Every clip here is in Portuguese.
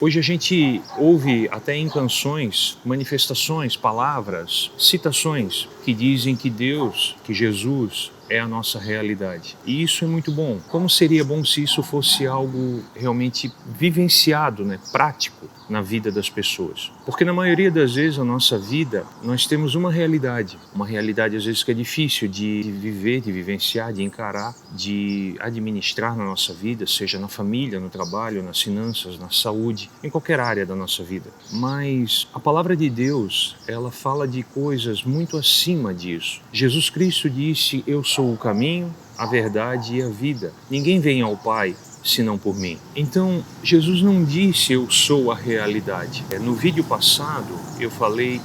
Hoje a gente ouve até em canções, manifestações, palavras, citações que dizem que Deus, que Jesus é a nossa realidade. E isso é muito bom. Como seria bom se isso fosse algo realmente vivenciado, prático na vida das pessoas? Porque na maioria das vezes a nossa vida, nós temos uma realidade às vezes que é difícil de viver, de vivenciar, de encarar, de administrar na nossa vida, seja na família, no trabalho, nas finanças, na saúde, em qualquer área da nossa vida. Mas a palavra de Deus, ela fala de coisas muito acima disso. Jesus Cristo disse: eu sou o caminho, a verdade e a vida. Ninguém vem ao Pai senão por mim. Então, Jesus não disse eu sou a realidade. No vídeo passado, eu falei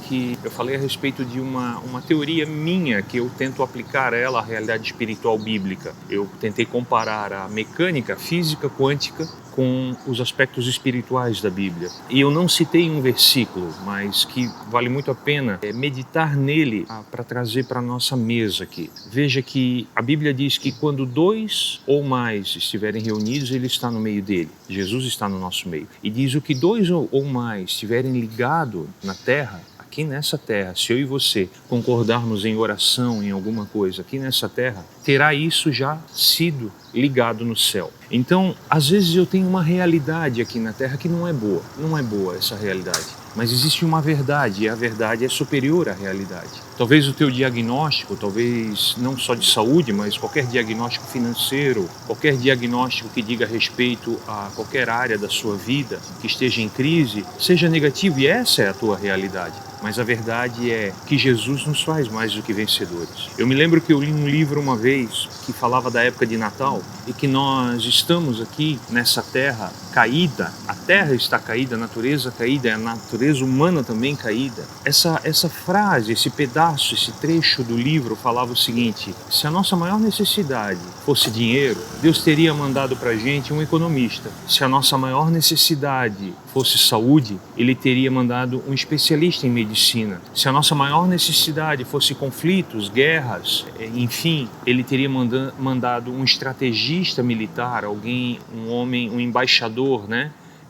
a respeito de uma teoria minha que eu tento aplicar ela à realidade espiritual bíblica. Eu tentei comparar a mecânica, física quântica com os aspectos espirituais da Bíblia. E eu não citei um versículo, mas que vale muito a pena meditar nele para trazer para a nossa mesa aqui. Veja que a Bíblia diz que quando dois ou mais estiverem reunidos, Ele está no meio dele. Jesus está no nosso meio. E diz o que dois ou mais estiverem ligados na terra, aqui nessa terra, se eu e você concordarmos em oração, em alguma coisa aqui nessa terra, terá isso já sido ligado no céu. Então, às vezes eu tenho uma realidade aqui na terra que não é boa. Não é boa essa realidade. Mas existe uma verdade, e a verdade é superior à realidade. Talvez o teu diagnóstico, talvez não só de saúde, mas qualquer diagnóstico financeiro, qualquer diagnóstico que diga respeito a qualquer área da sua vida que esteja em crise, seja negativo, e essa é a tua realidade. Mas a verdade é que Jesus nos faz mais do que vencedores. Eu me lembro que eu li um livro uma vez que falava da época de Natal e que nós estamos aqui nessa terra caída, a terra está caída, a natureza caída, a natureza humana também caída. Essa frase, esse pedaço, esse trecho do livro falava o seguinte: se a nossa maior necessidade fosse dinheiro, Deus teria mandado para a gente um economista. Se a nossa maior necessidade fosse saúde, Ele teria mandado um especialista em medicina. Se a nossa maior necessidade fosse conflitos, guerras, enfim, Ele teria mandado um estrategista militar, alguém, um homem, um embaixador,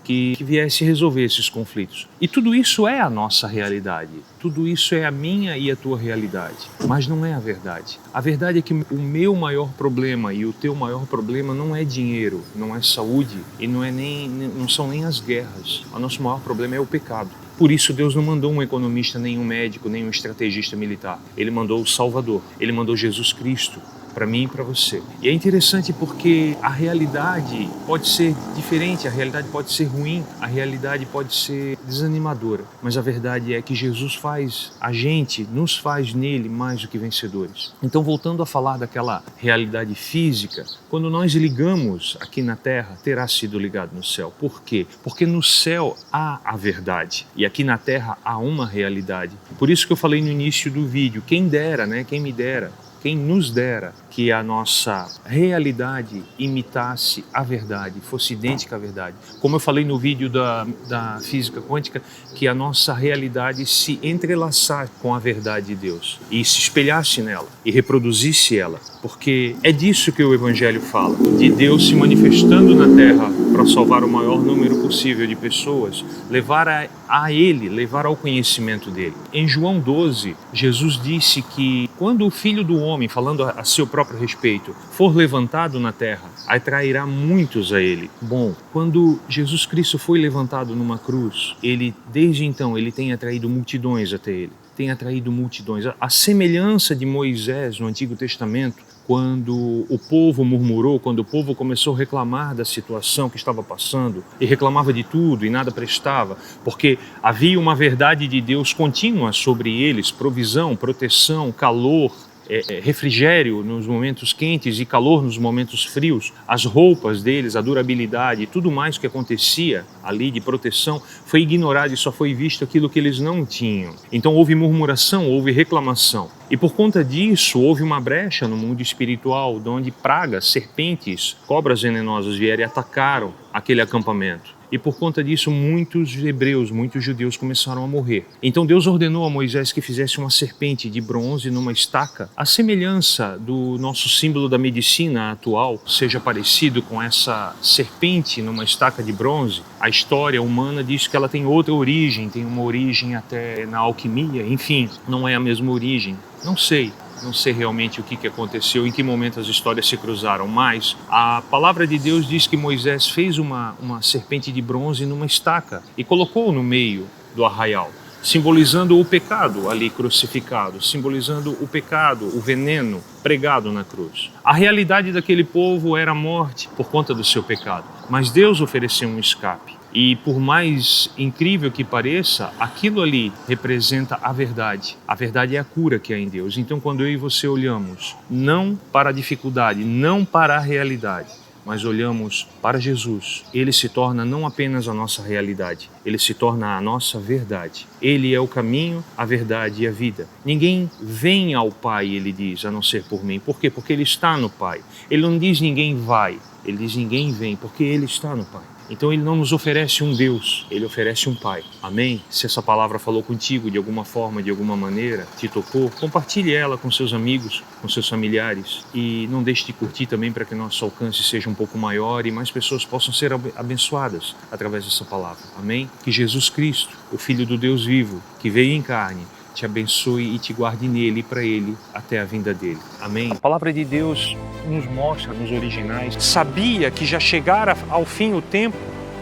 que viesse resolver esses conflitos. E tudo isso é a nossa realidade. Tudo isso é a minha e a tua realidade. Mas não é a verdade. A verdade é que o meu maior problema e o teu maior problema não é dinheiro, não é saúde e não são nem as guerras. O nosso maior problema é o pecado. Por isso Deus não mandou um economista, nem um médico, nem um estrategista militar. Ele mandou o Salvador. Ele mandou Jesus Cristo para mim e para você. E é interessante porque a realidade pode ser diferente, a realidade pode ser ruim, a realidade pode ser desanimadora, mas a verdade é que Jesus nos faz nele mais do que vencedores. Então, voltando a falar daquela realidade física, quando nós ligamos aqui na terra, terá sido ligado no céu. Por quê? Porque no céu há a verdade e aqui na terra há uma realidade. Por isso que eu falei no início do vídeo, quem me dera, quem nos dera que a nossa realidade imitasse a verdade, fosse idêntica à verdade. Como eu falei no vídeo da física quântica, que a nossa realidade se entrelaçasse com a verdade de Deus e se espelhasse nela e reproduzisse ela. Porque é disso que o Evangelho fala, de Deus se manifestando na Terra para salvar o maior número possível de pessoas, levar a Ele, levar ao conhecimento dele. Em João 12, Jesus disse que quando o Filho do Homem, falando a seu próprio respeito, for levantado na terra, atrairá muitos a Ele. Bom, quando Jesus Cristo foi levantado numa cruz, desde então, Ele tem atraído multidões até Ele. Tem atraído multidões. A semelhança de Moisés no Antigo Testamento, quando o povo murmurou, quando o povo começou a reclamar da situação que estava passando, e reclamava de tudo e nada prestava, porque havia uma verdade de Deus contínua sobre eles, provisão, proteção, calor, refrigério nos momentos quentes e calor nos momentos frios, as roupas deles, a durabilidade, tudo mais que acontecia ali de proteção foi ignorado e só foi visto aquilo que eles não tinham. Então houve murmuração, houve reclamação. E por conta disso houve uma brecha no mundo espiritual, onde pragas, serpentes, cobras venenosas vieram e atacaram aquele acampamento. E por conta disso, muitos hebreus, muitos judeus começaram a morrer. Então Deus ordenou a Moisés que fizesse uma serpente de bronze numa estaca. A semelhança do nosso símbolo da medicina atual seja parecido com essa serpente numa estaca de bronze. A história humana diz que ela tem outra origem, tem uma origem até na alquimia, enfim, não é a mesma origem. Não sei realmente o que aconteceu, em que momento as histórias se cruzaram, mas a palavra de Deus diz que Moisés fez uma serpente de bronze numa estaca e colocou no meio do arraial, simbolizando o pecado ali crucificado, simbolizando o pecado, o veneno pregado na cruz. A realidade daquele povo era a morte por conta do seu pecado, mas Deus ofereceu um escape. E por mais incrível que pareça, aquilo ali representa a verdade. A verdade é a cura que há em Deus. Então, quando eu e você olhamos não para a dificuldade, não para a realidade, mas olhamos para Jesus, Ele se torna não apenas a nossa realidade, Ele se torna a nossa verdade. Ele é o caminho, a verdade e a vida. Ninguém vem ao Pai, Ele diz, a não ser por mim. Por quê? Porque Ele está no Pai. Ele não diz ninguém vai, Ele diz ninguém vem, porque Ele está no Pai. Então Ele não nos oferece um Deus, Ele oferece um Pai. Amém? Se essa palavra falou contigo de alguma forma, de alguma maneira, te tocou, compartilhe ela com seus amigos, com seus familiares e não deixe de curtir também para que nosso alcance seja um pouco maior e mais pessoas possam ser abençoadas através dessa palavra. Amém? Que Jesus Cristo, o Filho do Deus vivo, que veio em carne, te abençoe e te guarde nele e para ele até a vinda dele. Amém? A palavra de Deus nos mostra nos originais, sabia que já chegara ao fim o tempo,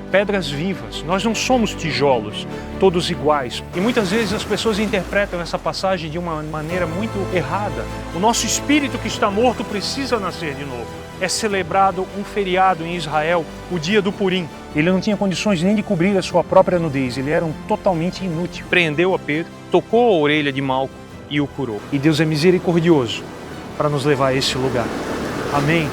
pedras vivas. Nós não somos tijolos, todos iguais. E muitas vezes as pessoas interpretam essa passagem de uma maneira muito errada. O nosso espírito que está morto precisa nascer de novo. É celebrado um feriado em Israel, o dia do Purim. Ele não tinha condições nem de cobrir a sua própria nudez, ele era totalmente inútil. Prendeu a Pedro, tocou a orelha de Malco e o curou. E Deus é misericordioso para nos levar a esse lugar. Amém?